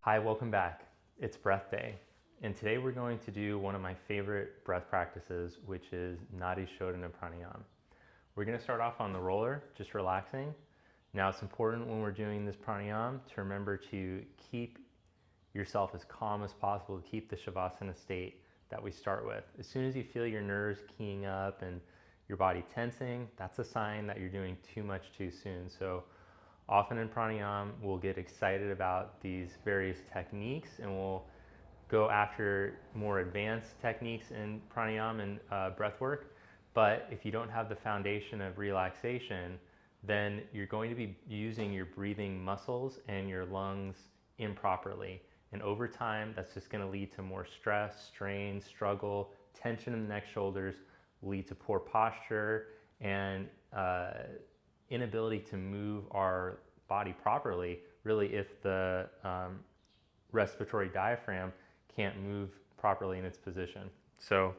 Hi, welcome back. It's breath day. And today we're going to do one of my favorite breath practices, which is Nadi Shodhana pranayama. We're going to start off on the roller, just relaxing. Now it's important when we're doing this pranayama to remember to keep yourself as calm as possible, to keep the shavasana state that we start with. As soon as you feel your nerves keying up and your body tensing, that's a sign that you're doing too much too soon. So often in pranayama, we'll get excited about these various techniques and we'll go after more advanced techniques in pranayama and breath work. But if you don't have the foundation of relaxation, then you're going to be using your breathing muscles and your lungs improperly. And over time, that's just going to lead to more stress, strain, struggle, tension in the neck, shoulders, lead to poor posture and inability to move our body properly, really, if the respiratory diaphragm can't move properly in its position. So,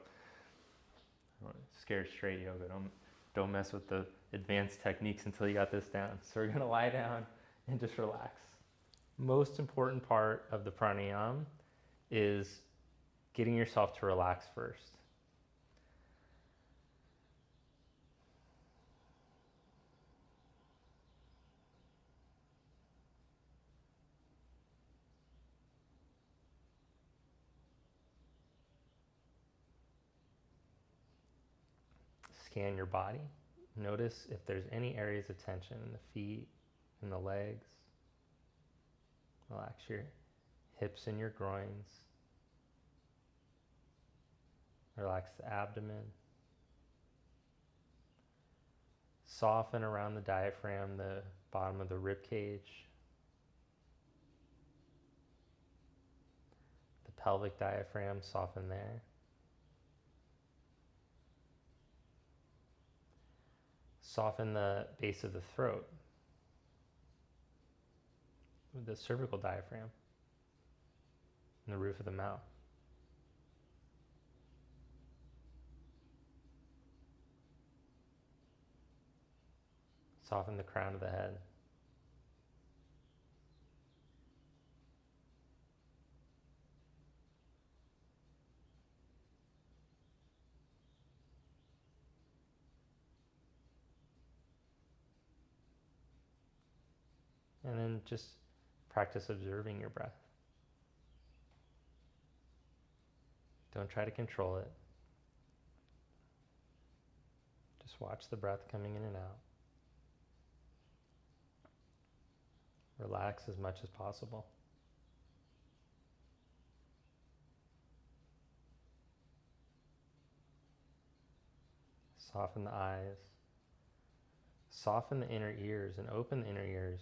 scared straight yoga, don't mess with the advanced techniques until you got this down. So we're gonna lie down and just relax. Most important part of the pranayama is getting yourself to relax first. Scan your body. Notice if there's any areas of tension in the feet, in the legs. Relax your hips and your groins. Relax the abdomen. Soften around the diaphragm, the bottom of the rib cage. The pelvic diaphragm, soften there. Soften the base of the throat, the cervical diaphragm, and the roof of the mouth. Soften the crown of the head. And then just practice observing your breath. Don't try to control it. Just watch the breath coming in and out. Relax as much as possible. Soften the eyes. Soften the inner ears and open the inner ears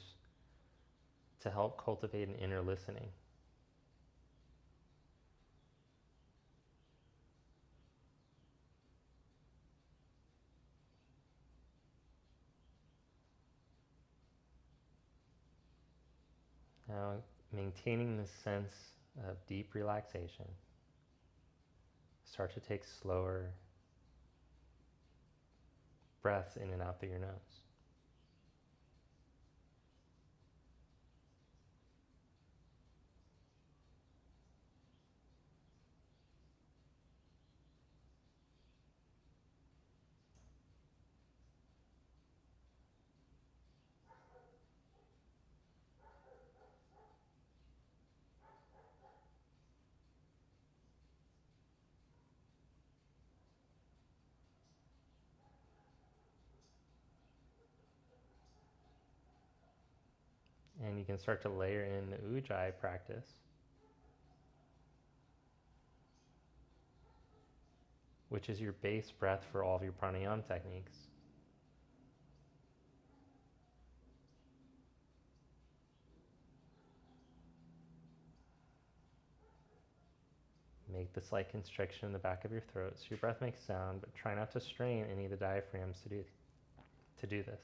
to help cultivate an inner listening. Now, maintaining this sense of deep relaxation, start to take slower breaths in and out through your nose. And you can start to layer in the ujjayi practice, which is your base breath for all of your pranayama techniques. Make the slight constriction in the back of your throat so your breath makes sound, but try not to strain any of the diaphragms to do this.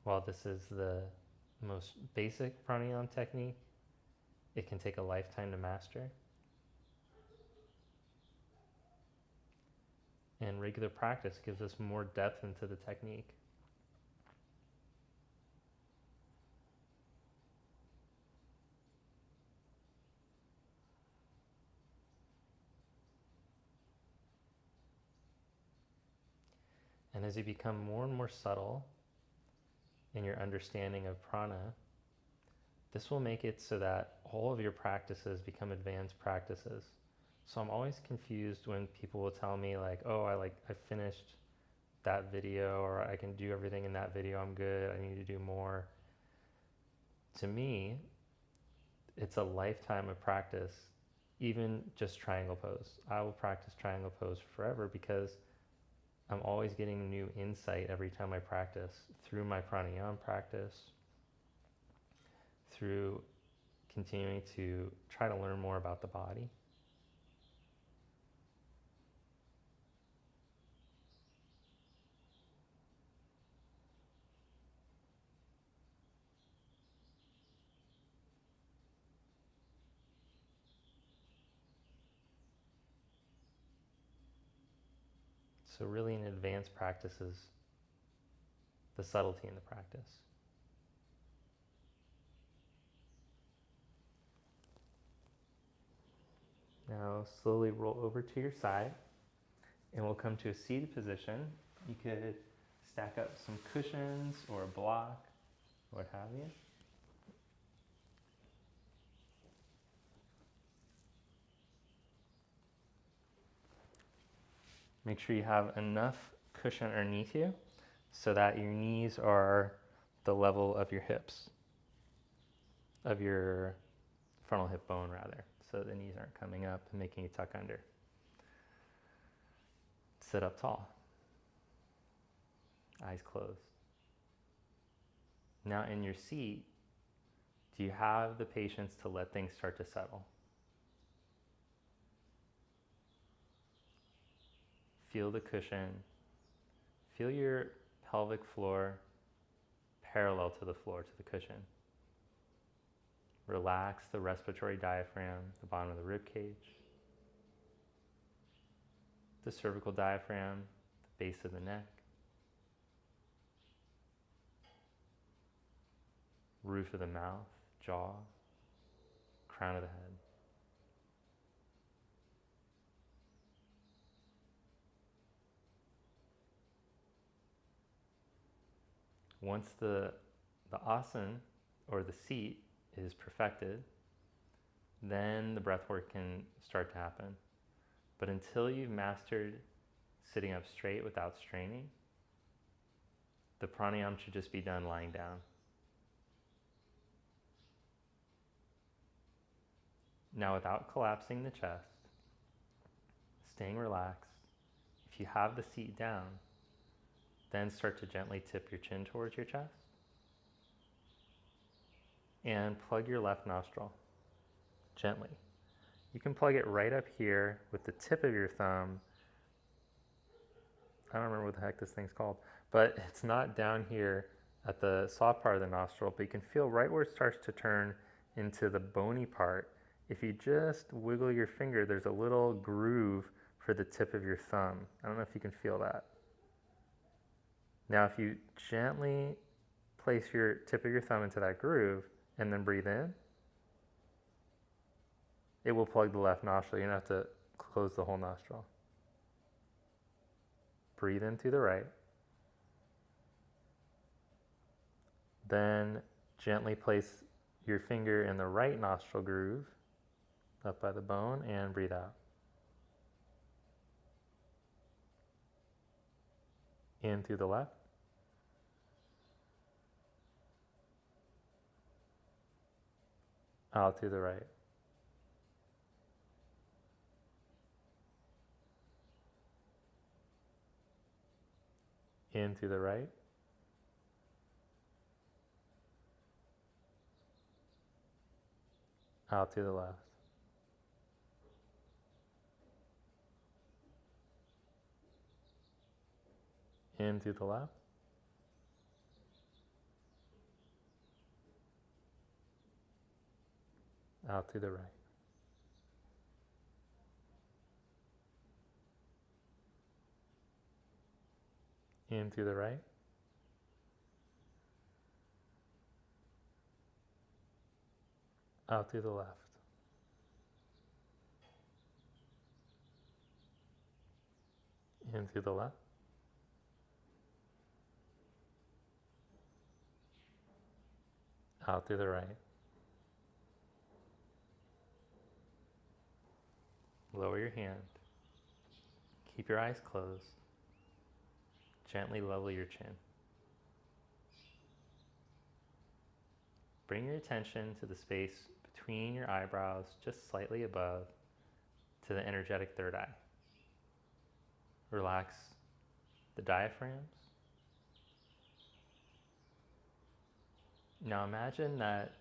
while this is the most basic pranayama technique, it can take a lifetime to master. And regular practice gives us more depth into the technique. And as you become more and more subtle in your understanding of prana, this will make it so that all of your practices become advanced practices. So I'm always confused when people will tell me like, oh, I finished that video, or I can do everything in that video, I'm good, I need to do more. To me, it's a lifetime of practice, even just triangle pose. I will practice triangle pose forever because I'm always getting new insight every time I practice, through my pranayama practice, through continuing to try to learn more about the body. So really in advanced practices, the subtlety in the practice. Now slowly roll over to your side and we'll come to a seated position. You could stack up some cushions or a block, what have you. Make sure you have enough cushion underneath you so that your knees are the level of your hips, of your frontal hip bone rather, so the knees aren't coming up and making you tuck under. Sit up tall, eyes closed. Now in your seat, do you have the patience to let things start to settle? Feel the cushion. Feel your pelvic floor parallel to the floor, to the cushion. Relax the respiratory diaphragm, the bottom of the rib cage, the cervical diaphragm, the base of the neck, roof of the mouth, jaw, crown of the head. Once the asana or the seat is perfected, then the breath work can start to happen. But until you've mastered sitting up straight without straining, the pranayama should just be done lying down. Now without collapsing the chest, staying relaxed, if you have the seat down, then start to gently tip your chin towards your chest and plug your left nostril gently. You can plug it right up here with the tip of your thumb. I don't remember what the heck this thing's called, but it's not down here at the soft part of the nostril, but you can feel right where it starts to turn into the bony part. If you just wiggle your finger, there's a little groove for the tip of your thumb. I don't know if you can feel that. Now, if you gently place your tip of your thumb into that groove and then breathe in, it will plug the left nostril. You don't have to close the whole nostril. Breathe in through the right. Then gently place your finger in the right nostril groove up by the bone and breathe out. In through the left. Out through the right. In through the right. Out through the left. In through the left. out through the right. In through the right. Out through the left. In through the left. Out through the right. Lower your hand. Keep your eyes closed. Gently level your chin. Bring your attention to the space between your eyebrows, just slightly above, to the energetic third eye. Relax the diaphragms. Now imagine that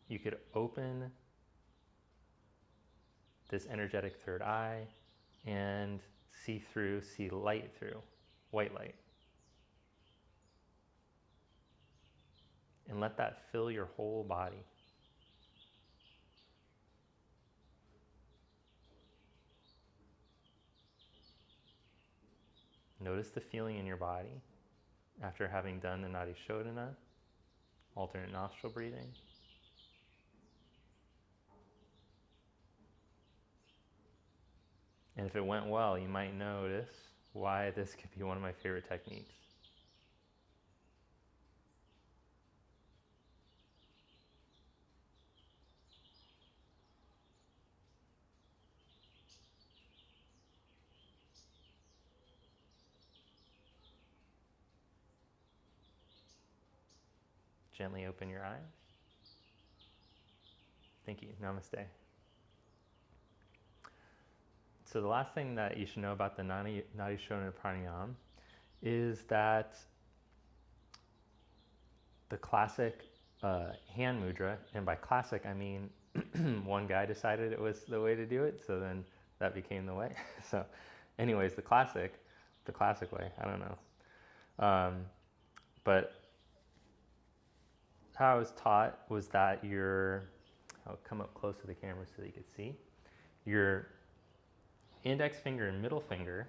you could open this energetic third eye and see light through, white light. And let that fill your whole body. Notice the feeling in your body after having done the Nadi Shodhana, alternate nostril breathing. And if it went well, you might notice why this could be one of my favorite techniques. Gently open your eyes. Thank you. Namaste. So the last thing that you should know about the Nadi Shodhana pranayama is that the classic hand mudra, and by classic I mean one guy decided it was the way to do it, so then that became the way. So anyways, the classic way, I don't know. But how I was taught was that I'll come up close to the camera so that you can see, your index finger and middle finger,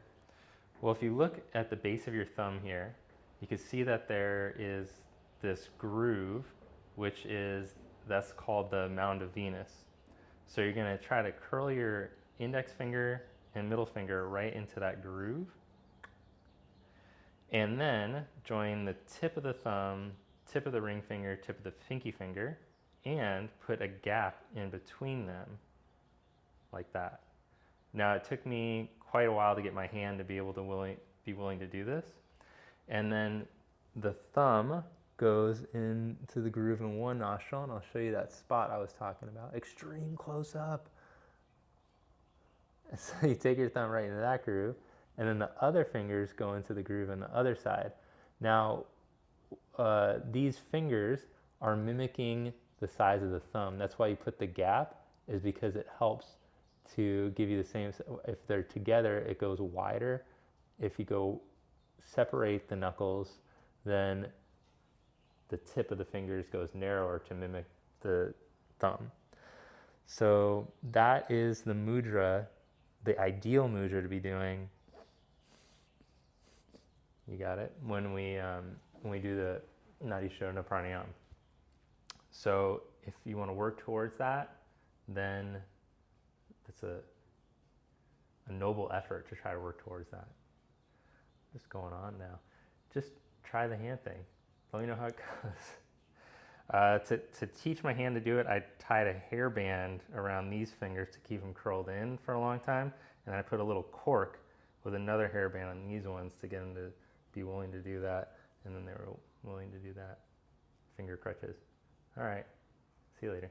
well, if you look at the base of your thumb here, you can see that there is this groove, that's called the mound of Venus. So you're going to try to curl your index finger and middle finger right into that groove, and then join the tip of the thumb, tip of the ring finger, tip of the pinky finger, and put a gap in between them like that. Now it took me quite a while to get my hand to be willing to do this. And then the thumb goes into the groove in one nostril, and I'll show you that spot I was talking about. Extreme close up. So you take your thumb right into that groove, and then the other fingers go into the groove on the other side. Now, these fingers are mimicking the size of the thumb. That's why you put the gap, is because it helps to give you the same. If they're together, it goes wider. If you go separate the knuckles, then the tip of the fingers goes narrower to mimic the thumb. So that is the mudra, the ideal mudra to be doing. You got it? When we do the Nadi Shodhana pranayama. So if you want to work towards that, then it's a noble effort to try to work towards that. What's going on now? Just try the hand thing. Let me know how it goes. To teach my hand to do it, I tied a hairband around these fingers to keep them curled in for a long time, and I put a little cork with another hairband on these ones to get them to be willing to do that, and then they were willing to do that. Finger crutches. All right. See you later.